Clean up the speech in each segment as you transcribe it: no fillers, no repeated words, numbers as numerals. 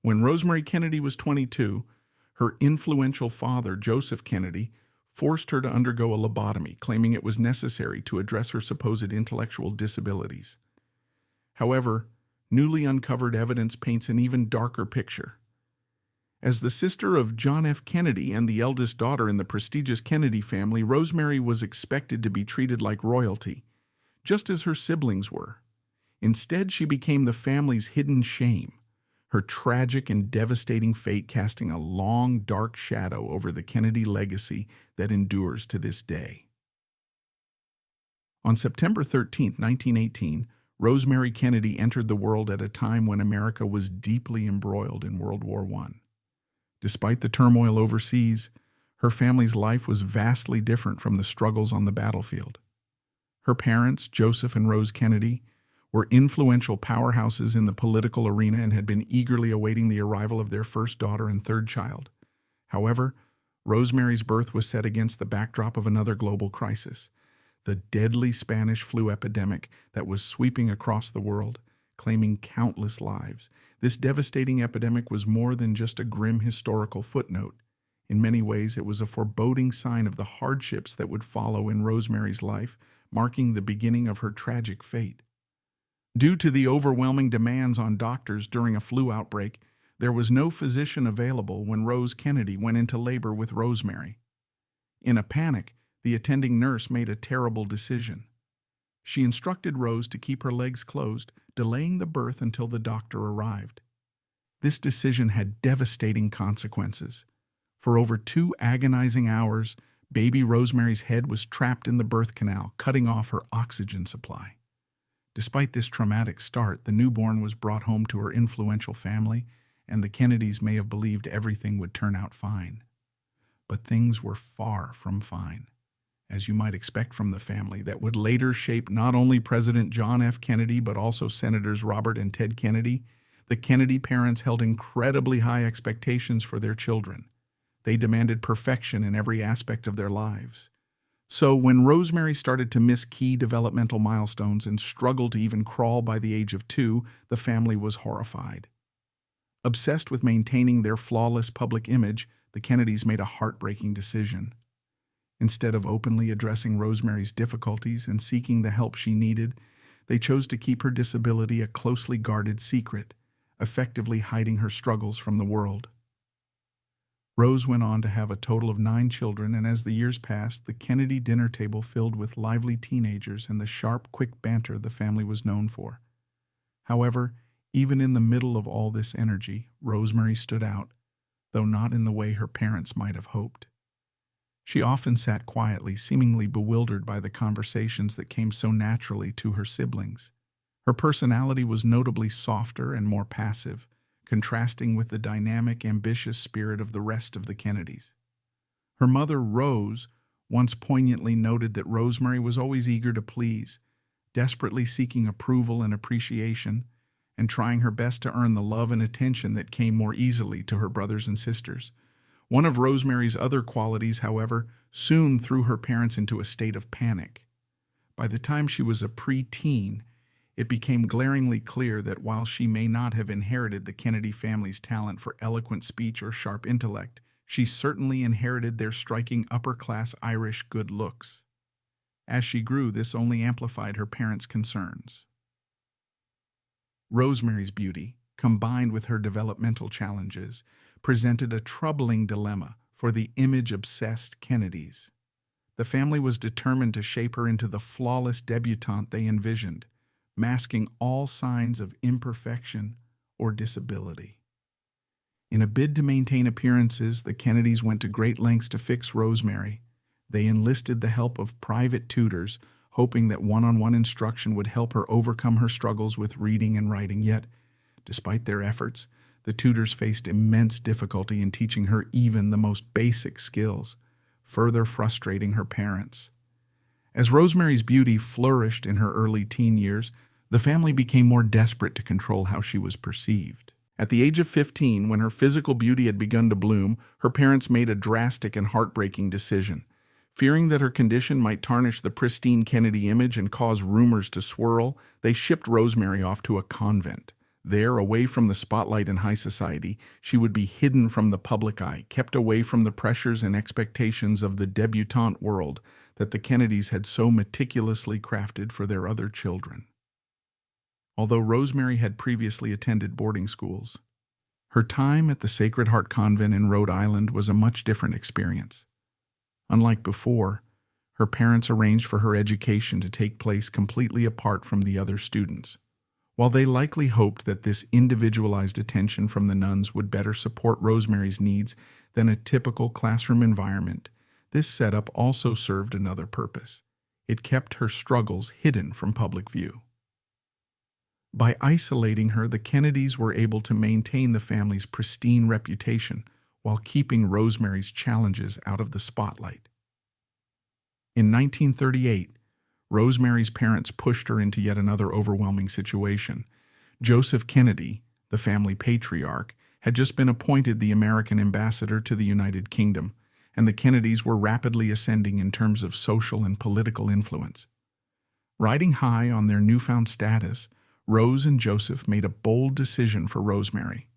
When Rosemary Kennedy was 22, her influential father, Joseph Kennedy, forced her to undergo a lobotomy, claiming it was necessary to address her supposed intellectual disabilities. However, newly uncovered evidence paints an even darker picture. As the sister of John F. Kennedy and the eldest daughter in the prestigious Kennedy family, Rosemary was expected to be treated like royalty, just as her siblings were. Instead, she became the family's hidden shame, her tragic and devastating fate casting a long, dark shadow over the Kennedy legacy that endures to this day. On September 13, 1918, Rosemary Kennedy entered the world at a time when America was deeply embroiled in World War I. Despite the turmoil overseas, her family's life was vastly different from the struggles on the battlefield. Her parents, Joseph and Rose Kennedy, were influential powerhouses in the political arena and had been eagerly awaiting the arrival of their first daughter and third child. However, Rosemary's birth was set against the backdrop of another global crisis, the deadly Spanish flu epidemic that was sweeping across the world, claiming countless lives. This devastating epidemic was more than just a grim historical footnote. In many ways, it was a foreboding sign of the hardships that would follow in Rosemary's life, marking the beginning of her tragic fate. Due to the overwhelming demands on doctors during a flu outbreak, there was no physician available when Rose Kennedy went into labor with Rosemary. In a panic, the attending nurse made a terrible decision. She instructed Rose to keep her legs closed, delaying the birth until the doctor arrived. This decision had devastating consequences. For over 2 agonizing hours, baby Rosemary's head was trapped in the birth canal, cutting off her oxygen supply. Despite this traumatic start, the newborn was brought home to her influential family, and the Kennedys may have believed everything would turn out fine. But things were far from fine, as you might expect from the family that would later shape not only President John F. Kennedy but also Senators Robert and Ted Kennedy. The Kennedy parents held incredibly high expectations for their children. They demanded perfection in every aspect of their lives. So when Rosemary started to miss key developmental milestones and struggled to even crawl by the age of 2, the family was horrified. Obsessed with maintaining their flawless public image, the Kennedys made a heartbreaking decision. Instead of openly addressing Rosemary's difficulties and seeking the help she needed, they chose to keep her disability a closely guarded secret, effectively hiding her struggles from the world. Rose went on to have a total of 9 children, and as the years passed, the Kennedy dinner table filled with lively teenagers and the sharp, quick banter the family was known for. However, even in the middle of all this energy, Rosemary stood out, though not in the way her parents might have hoped. She often sat quietly, seemingly bewildered by the conversations that came so naturally to her siblings. Her personality was notably softer and more passive, contrasting with the dynamic, ambitious spirit of the rest of the Kennedys. Her mother, Rose, once poignantly noted that Rosemary was always eager to please, desperately seeking approval and appreciation, and trying her best to earn the love and attention that came more easily to her brothers and sisters. One of Rosemary's other qualities, however, soon threw her parents into a state of panic. By the time she was a preteen, it became glaringly clear that while she may not have inherited the Kennedy family's talent for eloquent speech or sharp intellect, she certainly inherited their striking upper-class Irish good looks. As she grew, this only amplified her parents' concerns. Rosemary's beauty, combined with her developmental challenges, presented a troubling dilemma for the image-obsessed Kennedys. The family was determined to shape her into the flawless debutante they envisioned, masking all signs of imperfection or disability. In a bid to maintain appearances, the Kennedys went to great lengths to fix Rosemary. They enlisted the help of private tutors, hoping that one-on-one instruction would help her overcome her struggles with reading and writing. Yet, despite their efforts, the tutors faced immense difficulty in teaching her even the most basic skills, further frustrating her parents. As Rosemary's beauty flourished in her early teen years, the family became more desperate to control how she was perceived. At the age of 15, when her physical beauty had begun to bloom, her parents made a drastic and heartbreaking decision. Fearing that her condition might tarnish the pristine Kennedy image and cause rumors to swirl, they shipped Rosemary off to a convent, There, away from the spotlight in high society, she would be hidden from the public eye, kept away from the pressures and expectations of the debutante world that the Kennedys had so meticulously crafted for their other children. Although Rosemary had previously attended boarding schools, her time at the Sacred Heart Convent in Rhode Island was a much different experience. Unlike before, her parents arranged for her education to take place completely apart from the other students. While they likely hoped that this individualized attention from the nuns would better support Rosemary's needs than a typical classroom environment, this setup also served another purpose. It kept her struggles hidden from public view. By isolating her, the Kennedys were able to maintain the family's pristine reputation while keeping Rosemary's challenges out of the spotlight. In 1938, Rosemary's parents pushed her into yet another overwhelming situation. Joseph Kennedy, the family patriarch, had just been appointed the American ambassador to the United Kingdom, and the Kennedys were rapidly ascending in terms of social and political influence. Riding high on their newfound status, Rose and Joseph made a bold decision for Rosemary.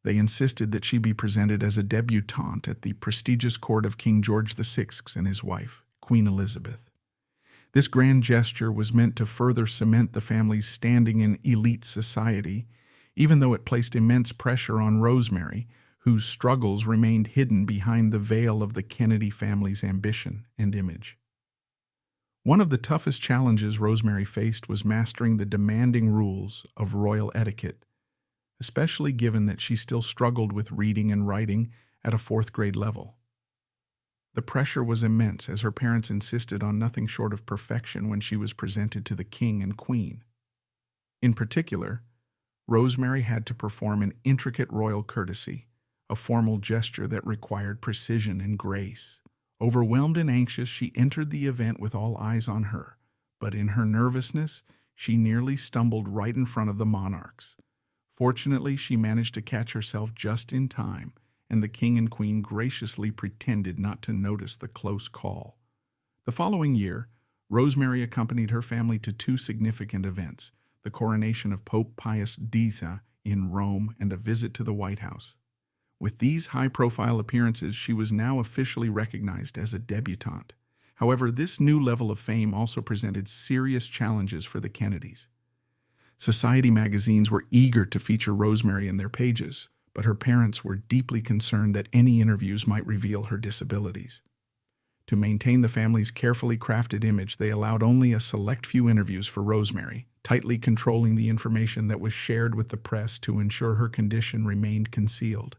They insisted that she be presented as a debutante at the prestigious court of King George VI and his wife, Queen Elizabeth. This grand gesture was meant to further cement the family's standing in elite society, even though it placed immense pressure on Rosemary, whose struggles remained hidden behind the veil of the Kennedy family's ambition and image. One of the toughest challenges Rosemary faced was mastering the demanding rules of royal etiquette, especially given that she still struggled with reading and writing at a fourth-grade level. The pressure was immense as her parents insisted on nothing short of perfection when she was presented to the king and queen. In particular, Rosemary had to perform an intricate royal courtesy, a formal gesture that required precision and grace. Overwhelmed and anxious, she entered the event with all eyes on her, but in her nervousness, she nearly stumbled right in front of the monarchs. Fortunately, she managed to catch herself just in time, and the king and queen graciously pretended not to notice the close call. The following year, Rosemary accompanied her family to two significant events: the coronation of Pope Pius X in Rome and a visit to the White House. With these high-profile appearances, she was now officially recognized as a debutante. However, this new level of fame also presented serious challenges for the Kennedys. Society magazines were eager to feature Rosemary in their pages, but her parents were deeply concerned that any interviews might reveal her disabilities. To maintain the family's carefully crafted image, they allowed only a select few interviews for Rosemary, tightly controlling the information that was shared with the press to ensure her condition remained concealed.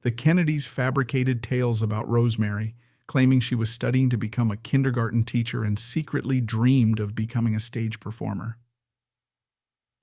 The Kennedys fabricated tales about Rosemary, claiming she was studying to become a kindergarten teacher and secretly dreamed of becoming a stage performer.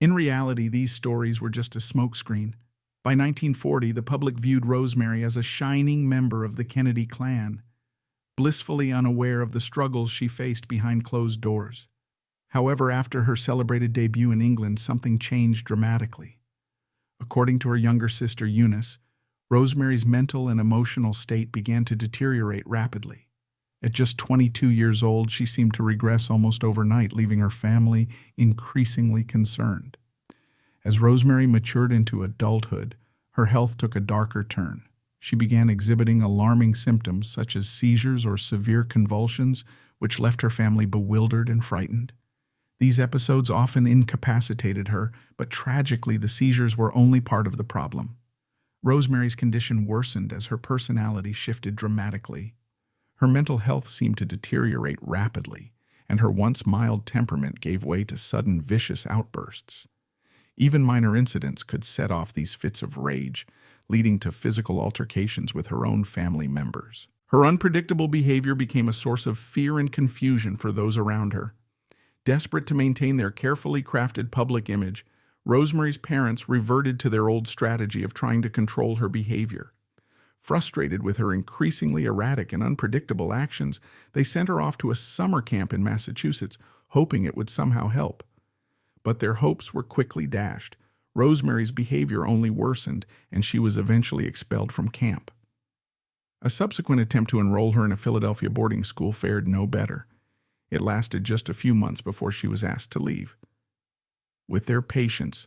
In reality, these stories were just a smokescreen. By 1940, the public viewed Rosemary as a shining member of the Kennedy clan, blissfully unaware of the struggles she faced behind closed doors. However, after her celebrated debut in England, something changed dramatically. According to her younger sister Eunice, Rosemary's mental and emotional state began to deteriorate rapidly. At just 22 years old, she seemed to regress almost overnight, leaving her family increasingly concerned. As Rosemary matured into adulthood, her health took a darker turn. She began exhibiting alarming symptoms such as seizures or severe convulsions, which left her family bewildered and frightened. These episodes often incapacitated her, but tragically the seizures were only part of the problem. Rosemary's condition worsened as her personality shifted dramatically. Her mental health seemed to deteriorate rapidly, and her once mild temperament gave way to sudden vicious outbursts. Even minor incidents could set off these fits of rage, leading to physical altercations with her own family members. Her unpredictable behavior became a source of fear and confusion for those around her. Desperate to maintain their carefully crafted public image, Rosemary's parents reverted to their old strategy of trying to control her behavior. Frustrated with her increasingly erratic and unpredictable actions, they sent her off to a summer camp in Massachusetts, hoping it would somehow help. But their hopes were quickly dashed. Rosemary's behavior only worsened, and she was eventually expelled from camp. A subsequent attempt to enroll her in a Philadelphia boarding school fared no better. It lasted just a few months before she was asked to leave. With their patience,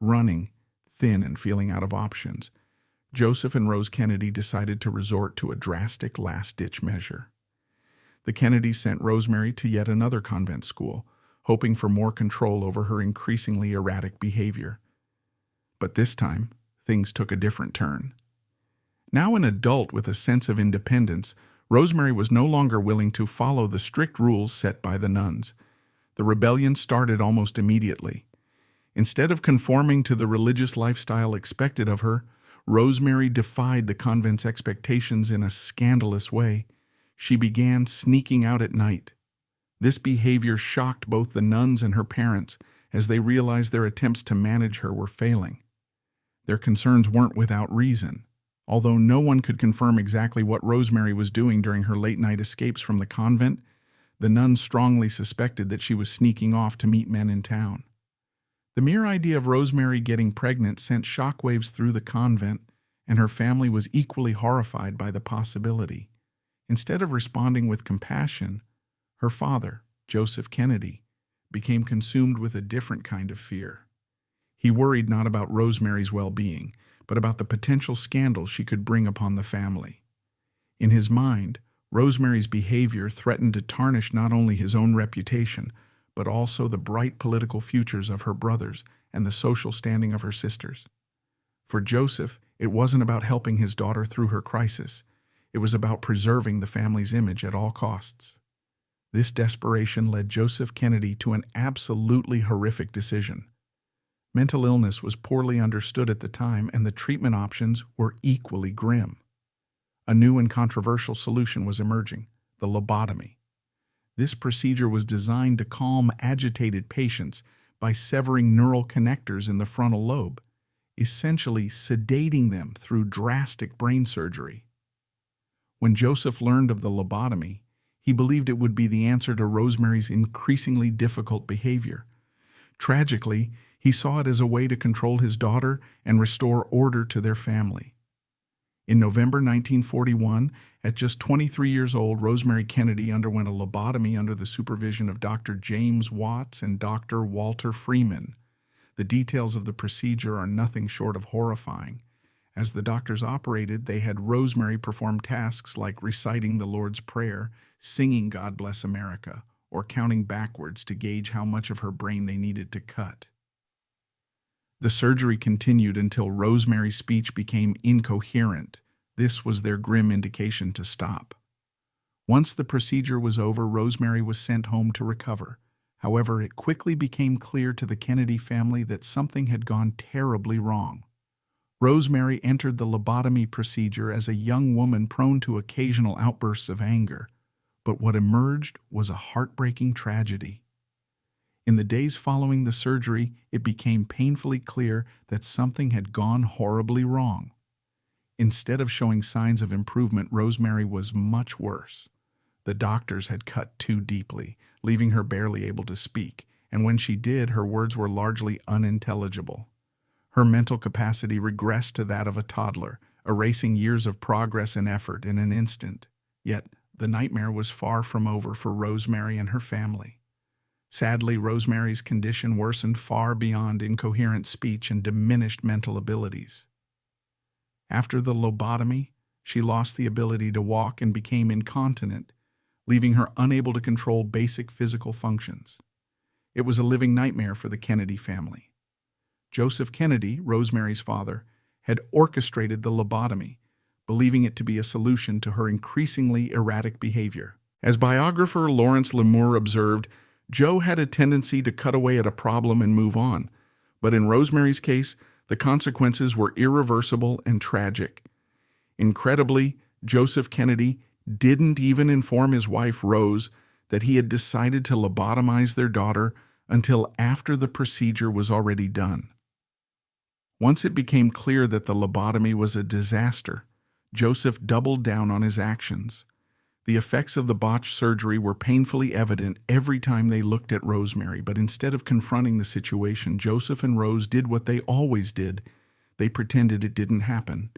Running, thin and feeling out of options, Joseph and Rose Kennedy decided to resort to a drastic last-ditch measure. The Kennedys sent Rosemary to yet another convent school, hoping for more control over her increasingly erratic behavior. But this time, things took a different turn. Now an adult with a sense of independence, Rosemary was no longer willing to follow the strict rules set by the nuns. The rebellion started almost immediately. Instead of conforming to the religious lifestyle expected of her, Rosemary defied the convent's expectations in a scandalous way. She began sneaking out at night. This behavior shocked both the nuns and her parents as they realized their attempts to manage her were failing. Their concerns weren't without reason. Although no one could confirm exactly what Rosemary was doing during her late-night escapes from the convent, the nuns strongly suspected that she was sneaking off to meet men in town. The mere idea of Rosemary getting pregnant sent shockwaves through the convent, and her family was equally horrified by the possibility. Instead of responding with compassion, her father, Joseph Kennedy, became consumed with a different kind of fear. He worried not about Rosemary's well-being, but about the potential scandal she could bring upon the family. In his mind, Rosemary's behavior threatened to tarnish not only his own reputation, but also the bright political futures of her brothers and the social standing of her sisters. For Joseph, it wasn't about helping his daughter through her crisis. It was about preserving the family's image at all costs. This desperation led Joseph Kennedy to an absolutely horrific decision. Mental illness was poorly understood at the time, and the treatment options were equally grim. A new and controversial solution was emerging: the lobotomy. This procedure was designed to calm agitated patients by severing neural connectors in the frontal lobe, essentially sedating them through drastic brain surgery. When Joseph learned of the lobotomy, he believed it would be the answer to Rosemary's increasingly difficult behavior. Tragically, he saw it as a way to control his daughter and restore order to their family. In November 1941, at just 23 years old, Rosemary Kennedy underwent a lobotomy under the supervision of Dr. James Watts and Dr. Walter Freeman. The details of the procedure are nothing short of horrifying. As the doctors operated, they had Rosemary perform tasks like reciting the Lord's Prayer, singing God Bless America, or counting backwards to gauge how much of her brain they needed to cut. The surgery continued until Rosemary's speech became incoherent. This was their grim indication to stop. Once the procedure was over, Rosemary was sent home to recover. However, it quickly became clear to the Kennedy family that something had gone terribly wrong. Rosemary entered the lobotomy procedure as a young woman prone to occasional outbursts of anger, but what emerged was a heartbreaking tragedy. In the days following the surgery, it became painfully clear that something had gone horribly wrong. Instead of showing signs of improvement, Rosemary was much worse. The doctors had cut too deeply, leaving her barely able to speak, and when she did, her words were largely unintelligible. Her mental capacity regressed to that of a toddler, erasing years of progress and effort in an instant. Yet, the nightmare was far from over for Rosemary and her family. Sadly, Rosemary's condition worsened far beyond incoherent speech and diminished mental abilities. After the lobotomy, she lost the ability to walk and became incontinent, leaving her unable to control basic physical functions. It was a living nightmare for the Kennedy family. Joseph Kennedy, Rosemary's father, had orchestrated the lobotomy, believing it to be a solution to her increasingly erratic behavior. As biographer Lawrence Lemoore observed, Joe had a tendency to cut away at a problem and move on, but in Rosemary's case, the consequences were irreversible and tragic. Incredibly, Joseph Kennedy didn't even inform his wife, Rose, that he had decided to lobotomize their daughter until after the procedure was already done. Once it became clear that the lobotomy was a disaster, Joseph doubled down on his actions. The effects of the botched surgery were painfully evident every time they looked at Rosemary, but instead of confronting the situation, Joseph and Rose did what they always did. They pretended it didn't happen.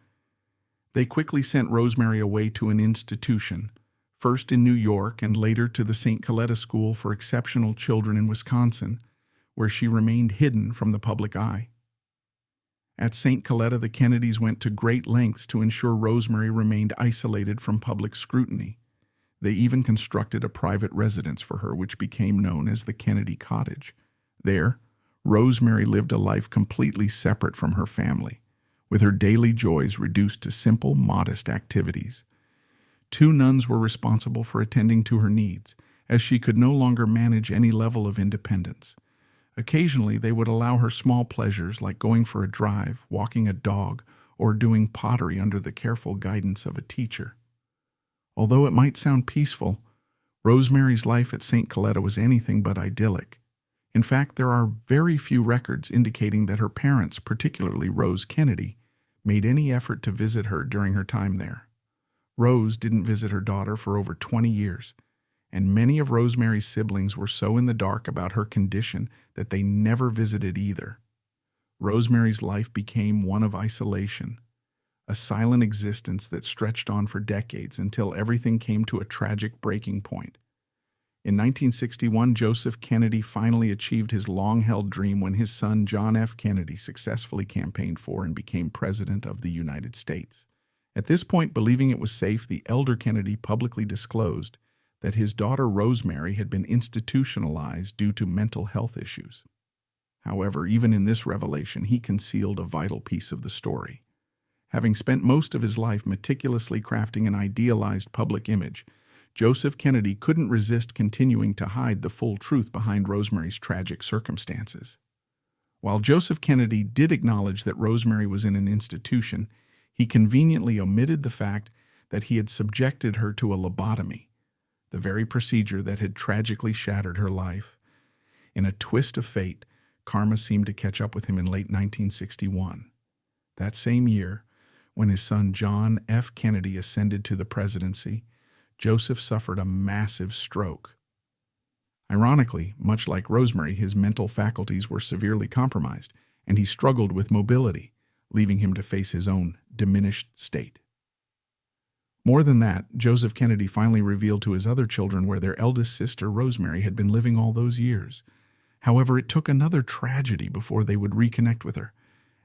They quickly sent Rosemary away to an institution, first in New York and later to the St. Coletta School for Exceptional Children in Wisconsin, where she remained hidden from the public eye. At St. Coletta, the Kennedys went to great lengths to ensure Rosemary remained isolated from public scrutiny. They even constructed a private residence for her, which became known as the Kennedy Cottage. There, Rosemary lived a life completely separate from her family, with her daily joys reduced to simple, modest activities. 2 nuns were responsible for attending to her needs, as she could no longer manage any level of independence. Occasionally, they would allow her small pleasures like going for a drive, walking a dog, or doing pottery under the careful guidance of a teacher. Although it might sound peaceful, Rosemary's life at St. Coletta was anything but idyllic. In fact, there are very few records indicating that her parents, particularly Rose Kennedy, made any effort to visit her during her time there. Rose didn't visit her daughter for over 20 years, and many of Rosemary's siblings were so in the dark about her condition that they never visited either. Rosemary's life became one of isolation, a silent existence that stretched on for decades until everything came to a tragic breaking point. In 1961, Joseph Kennedy finally achieved his long-held dream when his son John F. Kennedy successfully campaigned for and became President of the United States. At this point, believing it was safe, the elder Kennedy publicly disclosed that his daughter Rosemary had been institutionalized due to mental health issues. However, even in this revelation, he concealed a vital piece of the story. Having spent most of his life meticulously crafting an idealized public image, Joseph Kennedy couldn't resist continuing to hide the full truth behind Rosemary's tragic circumstances. While Joseph Kennedy did acknowledge that Rosemary was in an institution, he conveniently omitted the fact that he had subjected her to a lobotomy, the very procedure that had tragically shattered her life. In a twist of fate, karma seemed to catch up with him in late 1961. That same year, when his son John F. Kennedy ascended to the presidency, Joseph suffered a massive stroke. Ironically, much like Rosemary, his mental faculties were severely compromised, and he struggled with mobility, leaving him to face his own diminished state. More than that, Joseph Kennedy finally revealed to his other children where their eldest sister, Rosemary, had been living all those years. However, it took another tragedy before they would reconnect with her.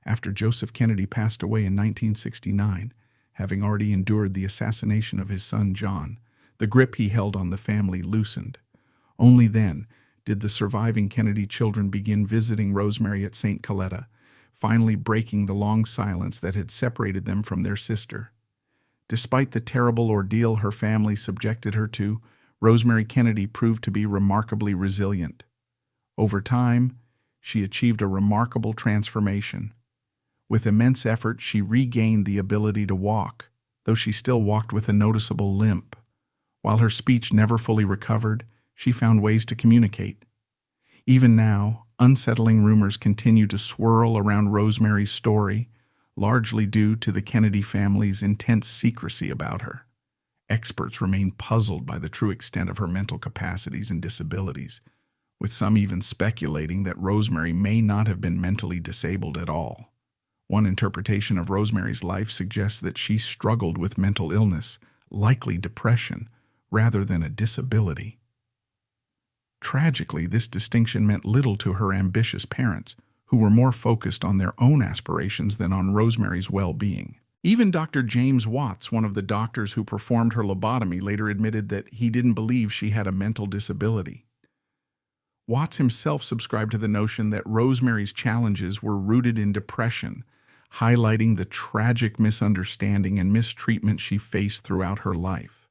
After Joseph Kennedy passed away in 1969, having already endured the assassination of his son John, the grip he held on the family loosened. Only then did the surviving Kennedy children begin visiting Rosemary at St. Coletta, finally breaking the long silence that had separated them from their sister. Despite the terrible ordeal her family subjected her to, Rosemary Kennedy proved to be remarkably resilient. Over time, she achieved a remarkable transformation. With immense effort, she regained the ability to walk, though she still walked with a noticeable limp. While her speech never fully recovered, she found ways to communicate. Even now, unsettling rumors continue to swirl around Rosemary's story, largely due to the Kennedy family's intense secrecy about her. Experts remain puzzled by the true extent of her mental capacities and disabilities, with some even speculating that Rosemary may not have been mentally disabled at all. One interpretation of Rosemary's life suggests that she struggled with mental illness, likely depression, rather than a disability. Tragically, this distinction meant little to her ambitious parents, who were more focused on their own aspirations than on Rosemary's well-being. Even Dr. James Watts, one of the doctors who performed her lobotomy, later admitted that he didn't believe she had a mental disability. Watts himself subscribed to the notion that Rosemary's challenges were rooted in depression, highlighting the tragic misunderstanding and mistreatment she faced throughout her life.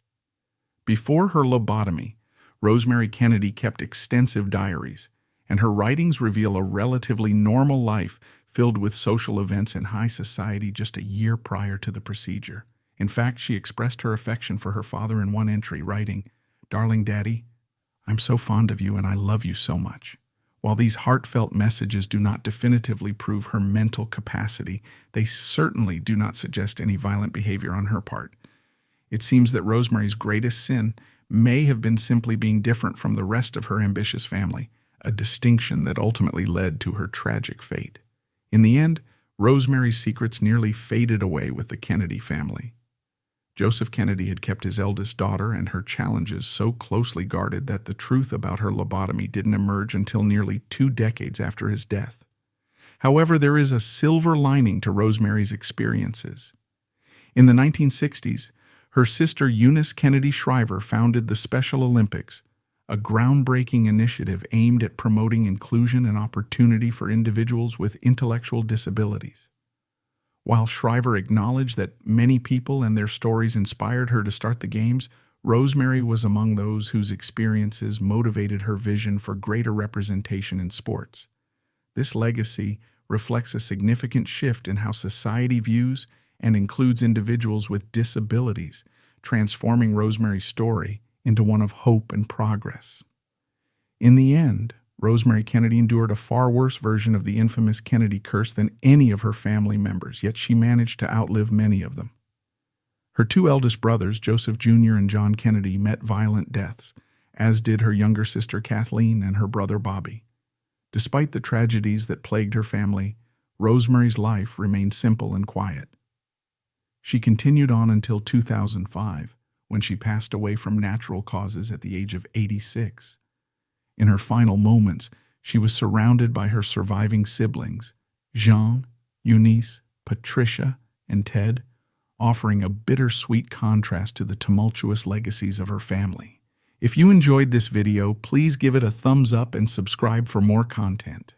Before her lobotomy, Rosemary Kennedy kept extensive diaries, and her writings reveal a relatively normal life filled with social events in high society just a year prior to the procedure. In fact, she expressed her affection for her father in one entry, writing, "Darling Daddy, I'm so fond of you and I love you so much." While these heartfelt messages do not definitively prove her mental capacity, they certainly do not suggest any violent behavior on her part. It seems that Rosemary's greatest sin may have been simply being different from the rest of her ambitious family, a distinction that ultimately led to her tragic fate. In the end, Rosemary's secrets nearly faded away with the Kennedy family. Joseph Kennedy had kept his eldest daughter and her challenges so closely guarded that the truth about her lobotomy didn't emerge until nearly 2 decades after his death. However, there is a silver lining to Rosemary's experiences. In the 1960s, her sister Eunice Kennedy Shriver founded the Special Olympics, a groundbreaking initiative aimed at promoting inclusion and opportunity for individuals with intellectual disabilities. While Shriver acknowledged that many people and their stories inspired her to start the Games, Rosemary was among those whose experiences motivated her vision for greater representation in sports. This legacy reflects a significant shift in how society views and includes individuals with disabilities, transforming Rosemary's story into one of hope and progress. In the end, Rosemary Kennedy endured a far worse version of the infamous Kennedy curse than any of her family members, yet she managed to outlive many of them. Her two eldest brothers, Joseph Jr. and John Kennedy, met violent deaths, as did her younger sister Kathleen and her brother Bobby. Despite the tragedies that plagued her family, Rosemary's life remained simple and quiet. She continued on until 2005, when she passed away from natural causes at the age of 86. In her final moments, she was surrounded by her surviving siblings, Jean, Eunice, Patricia, and Ted, offering a bittersweet contrast to the tumultuous legacies of her family. If you enjoyed this video, please give it a thumbs up and subscribe for more content.